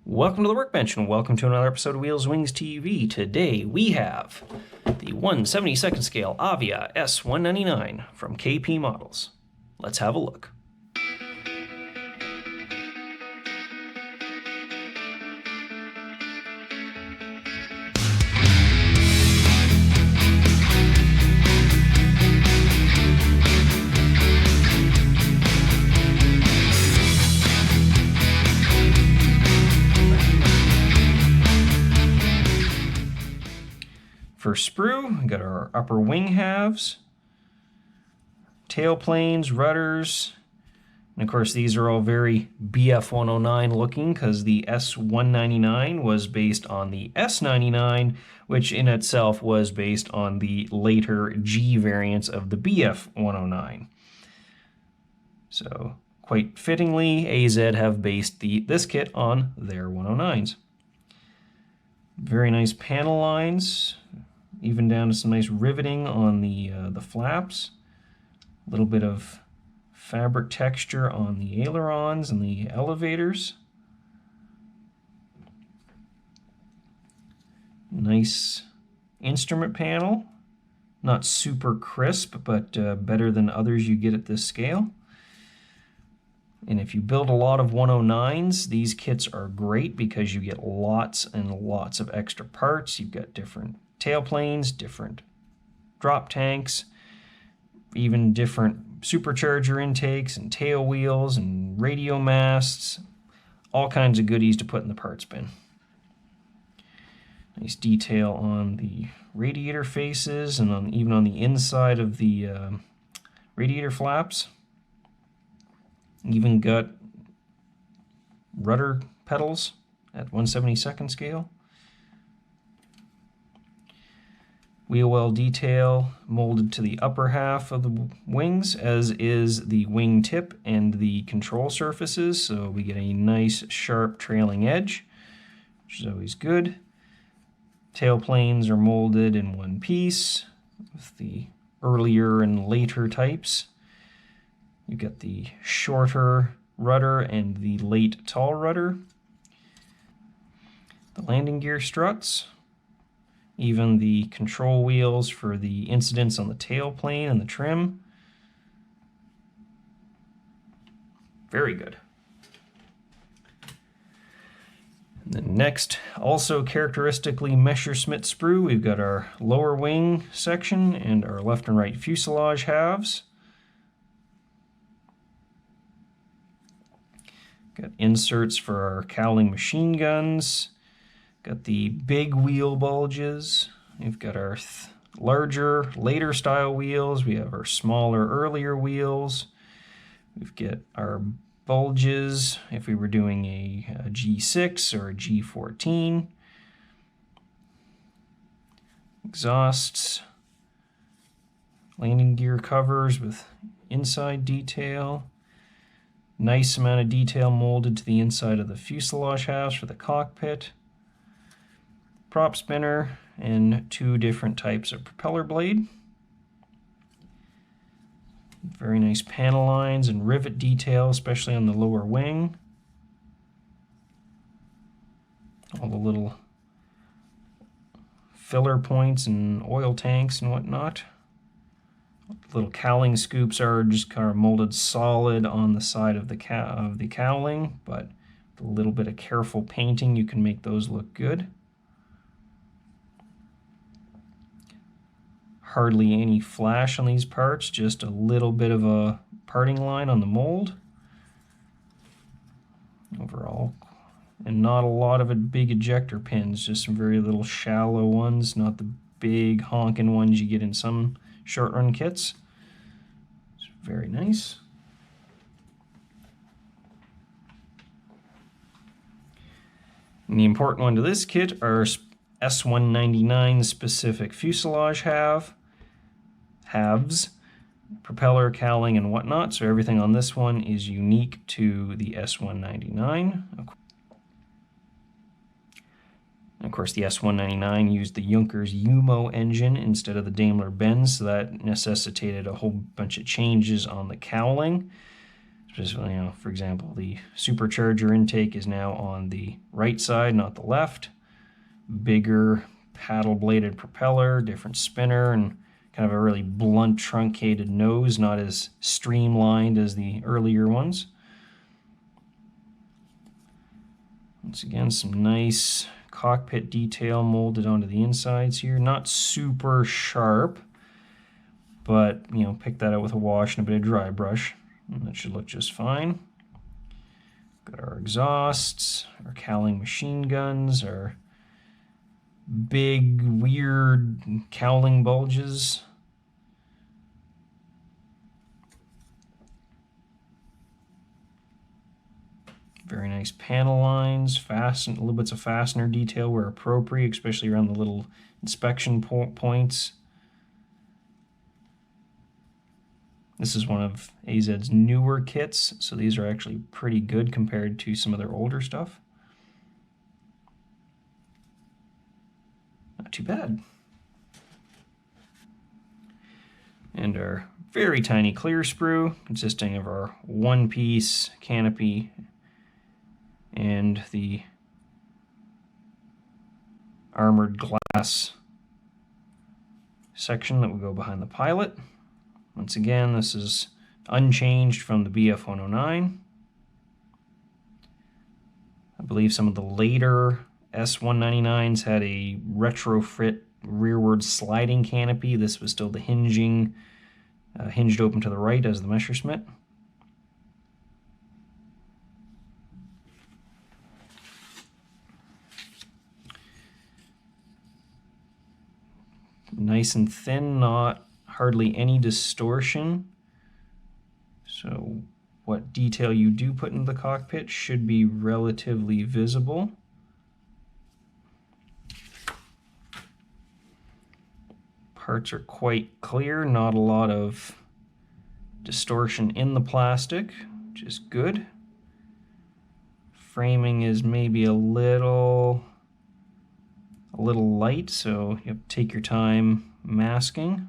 Welcome to the Workbench and welcome to another episode of Wheels Wings TV. Today we have the 1/72nd scale Avia S-199 from KP Models. Let's have a look. For Sprue, we got our upper wing halves, tail planes, rudders, and of course these are all very BF-109 looking because the S-199 was based on the S-99, which in itself was based on the later G variants of the BF-109. So quite fittingly, AZ have based this kit on their 109s. Very nice panel lines, even down to some nice riveting on the flaps. A little bit of fabric texture on the ailerons and the elevators. Nice instrument panel. Not super crisp, but better than others you get at this scale. And if you build a lot of 109s, these kits are great because you get lots and lots of extra parts. You've got different tailplanes, different drop tanks, even different supercharger intakes and tail wheels and radio masts, all kinds of goodies to put in the parts bin. Nice detail on the radiator faces and even on the inside of the radiator flaps. Even got rudder pedals at 1/72nd scale. Wheel well detail molded to the upper half of the wings, as is the wing tip and the control surfaces, so we get a nice sharp trailing edge, which is always good. Tail planes are molded in one piece with the earlier and later types. You get the shorter rudder and the late tall rudder. The landing gear struts. Even the control wheels for the incidents on the tail plane and the trim. Very good. And then next, also characteristically Messerschmitt sprue, we've got our lower wing section and our left and right fuselage halves. Got inserts for our cowling machine guns. Got the big wheel bulges. We've got our larger, later style wheels. We have our smaller, earlier wheels. We've got our bulges if we were doing a G6 or a G14. Exhausts. Landing gear covers with inside detail. Nice amount of detail molded to the inside of the fuselage halves for the cockpit. Prop spinner and two different types of propeller blade. Very nice panel lines and rivet detail, especially on the lower wing. All the little filler points and oil tanks and whatnot. Little cowling scoops are just kind of molded solid on the side of the cowling, but with a little bit of careful painting you can make those look good. Hardly any flash on these parts, just a little bit of a parting line on the mold. Overall, and not a lot of big ejector pins, just some very little shallow ones, not the big honking ones you get in some short run kits. It's very nice. And the important one to this kit are S-199 specific fuselage halves, propeller, cowling, and whatnot. So everything on this one is unique to the S-199. Of course, the S-199 used the Junkers Umo engine instead of the Daimler Benz, so that necessitated a whole bunch of changes on the cowling. Just, you know, for example, the supercharger intake is now on the right side, not the left. Bigger paddle-bladed propeller, different spinner, and kind of a really blunt, truncated nose, not as streamlined as the earlier ones. Once again, some nice cockpit detail molded onto the insides here. Not super sharp, but, you know, pick that out with a wash and a bit of dry brush, and that should look just fine. Got our exhausts, our cowling machine guns, our big, weird cowling bulges. Very nice panel lines, little bits of fastener detail where appropriate, especially around the little inspection points. This is one of AZ's newer kits, so these are actually pretty good compared to some of their older stuff. Not too bad. And our very tiny clear sprue, consisting of our one-piece canopy and the armored glass section that will go behind the pilot. Once again, this is unchanged from the BF-109. I believe some of the later S-199s had a retrofit rearward sliding canopy. This was still the hinged open to the right as the Messerschmitt. Nice and thin, not hardly any distortion. So what detail you do put into the cockpit should be relatively visible. Parts are quite clear, not a lot of distortion in the plastic, which is good. Framing is maybe a little light, so you have to take your time masking.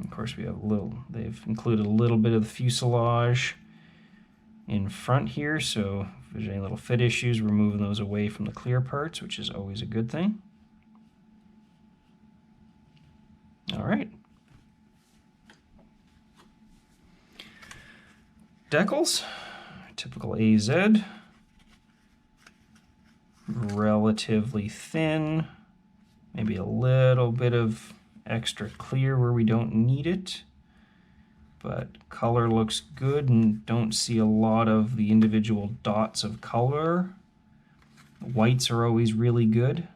Of course, we have they've included a little bit of the fuselage in front here, so if there's any little fit issues, we're moving those away from the clear parts, which is always a good thing. All right. Decals, typical AZ. Relatively thin, maybe a little bit of extra clear where we don't need it, but color looks good and don't see a lot of the individual dots of color. Whites are always really good.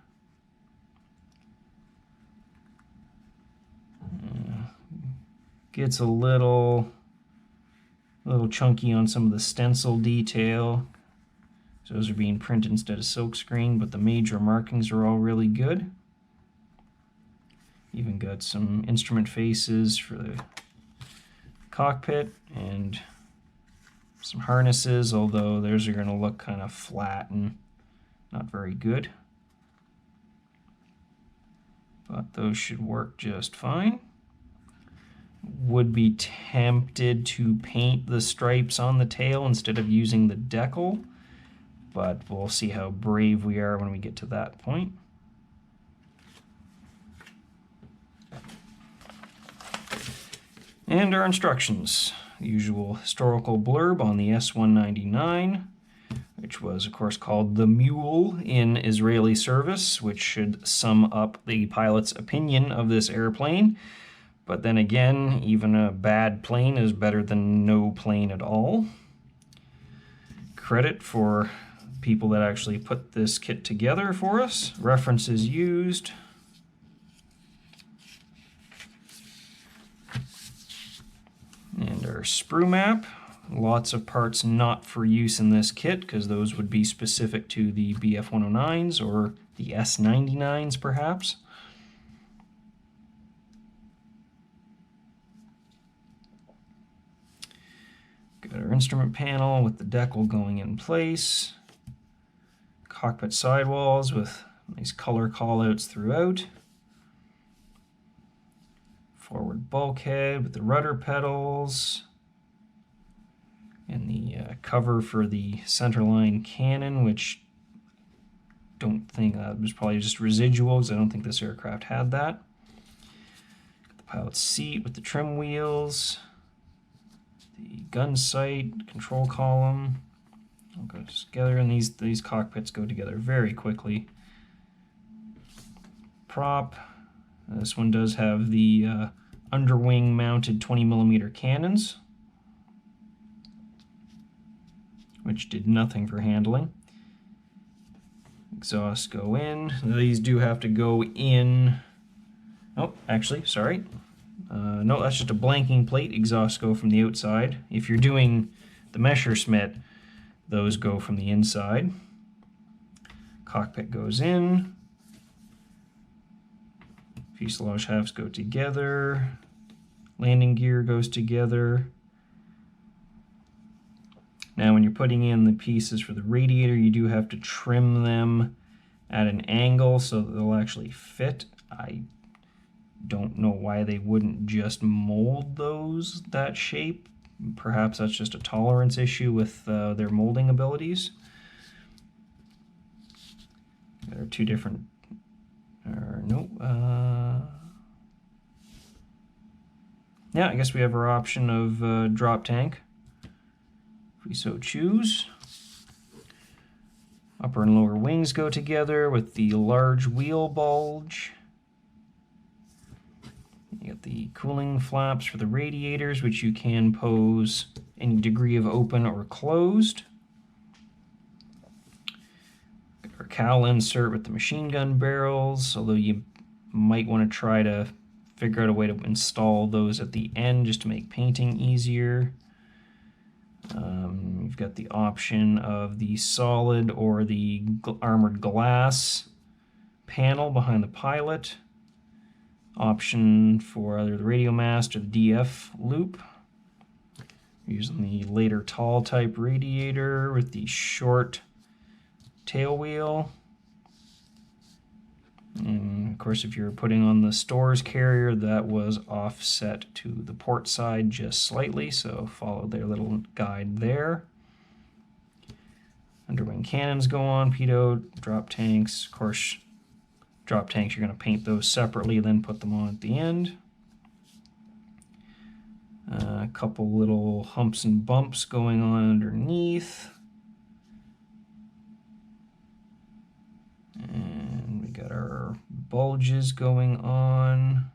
Gets a little chunky on some of the stencil detail. So those are being printed instead of silkscreen, but the major markings are all really good. Even got some instrument faces for the cockpit and some harnesses, although theirs are going to look kind of flat and not very good. But those should work just fine. Would be tempted to paint the stripes on the tail instead of using the decal, but we'll see how brave we are when we get to that point. And our instructions. The usual historical blurb on the S-199, which was, of course, called the Mule in Israeli service, which should sum up the pilot's opinion of this airplane. But then again, even a bad plane is better than no plane at all. Credit for people that actually put this kit together for us. References used. And our sprue map. Lots of parts not for use in this kit because those would be specific to the BF-109s or the S-99s perhaps. Got our instrument panel with the decal going in place. Cockpit sidewalls with nice color callouts throughout. forward bulkhead with the rudder pedals, and the cover for the centerline cannon, which don't think was probably just residuals. I don't think this aircraft had that. The pilot's seat with the trim wheels, the gun sight, control column, all goes together, and these cockpits go together very quickly. Prop. This one does have the underwing mounted 20mm cannons, which did nothing for handling. Exhausts go in. These do have to go in. Oh, actually, sorry. No, that's just a blanking plate. Exhausts go from the outside. If you're doing the Messerschmitt, those go from the inside. Cockpit goes in. Fuselage halves go together. Landing gear goes together. Now when you're putting in the pieces for the radiator, you do have to trim them at an angle so that they'll actually fit. I don't know why they wouldn't just mold those that shape. Perhaps that's just a tolerance issue with their molding abilities. There are two different, yeah, I guess we have our option of drop tank, if we so choose. Upper and lower wings go together with the large wheel bulge. You got the cooling flaps for the radiators, which you can pose any degree of open or closed. Got our cowl insert with the machine gun barrels, although you might want to try to figure out a way to install those at the end just to make painting easier. You've got the option of the solid or the armored glass panel behind the pilot. Option for either the radio mast or the DF loop. Using the later tall type radiator with the short tail wheel. And of course, if you're putting on the stores carrier, that was offset to the port side just slightly, so follow their little guide there. Underwing cannons go on, pitot, drop tanks. Of course, drop tanks, you're going to paint those separately, then put them on at the end. A couple little humps and bumps going on underneath. And we got our bulges going on.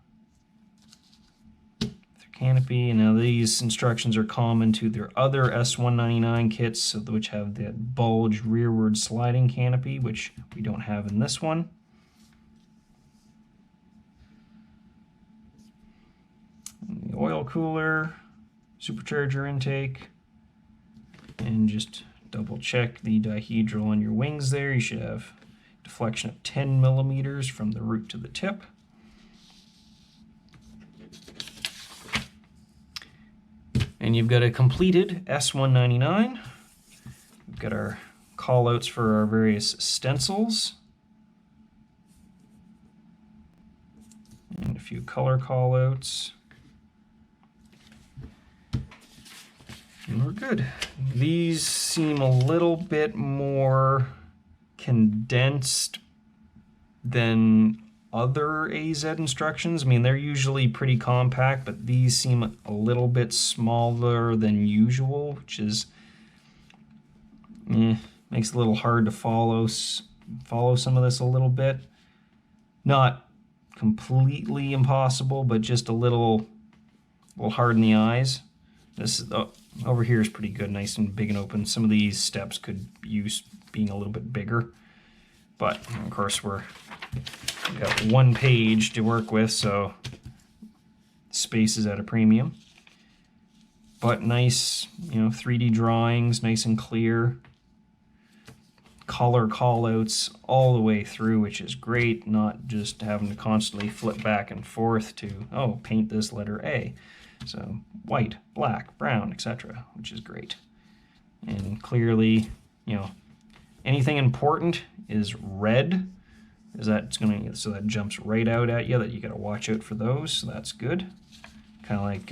Canopy, and now these instructions are common to their other S-199 kits, which have that bulge rearward sliding canopy, which we don't have in this one. And the oil cooler, supercharger intake, and just double check the dihedral on your wings there. You should have deflection of 10mm from the root to the tip. And you've got a completed S-199. We've got our callouts for our various stencils. And a few color callouts. And we're good. These seem a little bit more condensed than other AZ instructions. I mean, they're usually pretty compact, but these seem a little bit smaller than usual, which is makes it a little hard to follow some of this a little bit. Not completely impossible, but just a little hard in the eyes. This over here is pretty good, nice and big and open. Some of these steps could use being a little bit bigger, but of course we've got one page to work with, so space is at a premium. But nice, 3D drawings, nice and clear. Color callouts all the way through, which is great, not just having to constantly flip back and forth to, oh, paint this letter A. So white, black, brown, etc., which is great. And clearly, anything important is red. is that so that jumps right out at you, that you got to watch out for those, so that's good. Kind of like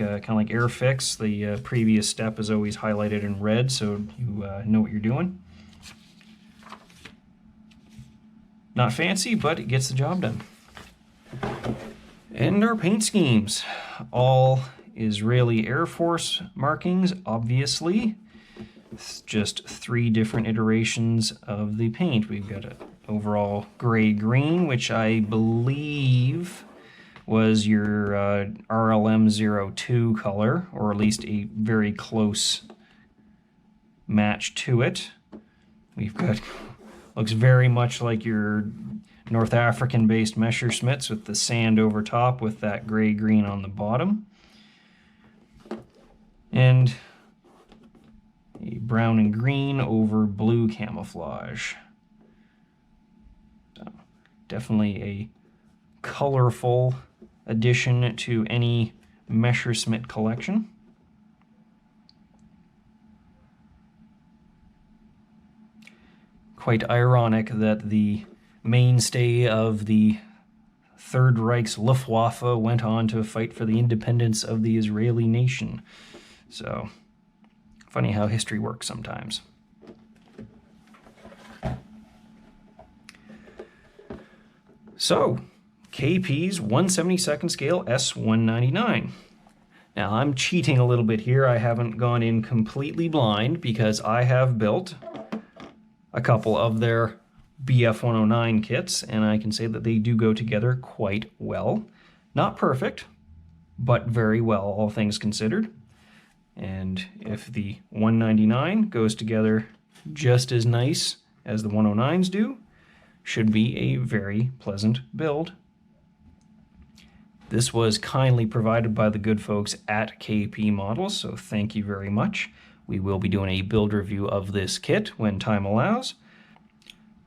Airfix, the previous step is always highlighted in red, so you know what you're doing. Not fancy, but it gets the job done. And our paint schemes. All Israeli Air Force markings, obviously. It's just 3 different iterations of the paint. We've got an overall gray-green, which I believe was your RLM02 color, or at least a very close match to it. We've got, looks very much like your North African-based Messerschmitts with the sand over top with that gray-green on the bottom. And a brown and green over blue camouflage. So definitely a colorful addition to any Messerschmitt collection. Quite ironic that the mainstay of the Third Reich's Luftwaffe went on to fight for the independence of the Israeli nation. So, funny how history works sometimes. So, KP's 1/72nd scale S-199. Now, I'm cheating a little bit here. I haven't gone in completely blind because I have built a couple of their BF-109 kits, and I can say that they do go together quite well. Not perfect, but very well, all things considered. And if the 199 goes together just as nice as the 109s do, should be a very pleasant build. This was kindly provided by the good folks at KP Models, so thank you very much. We will be doing a build review of this kit when time allows.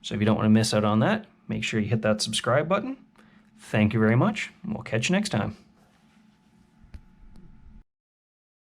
So if you don't want to miss out on that, make sure you hit that subscribe button. Thank you very much, and we'll catch you next time.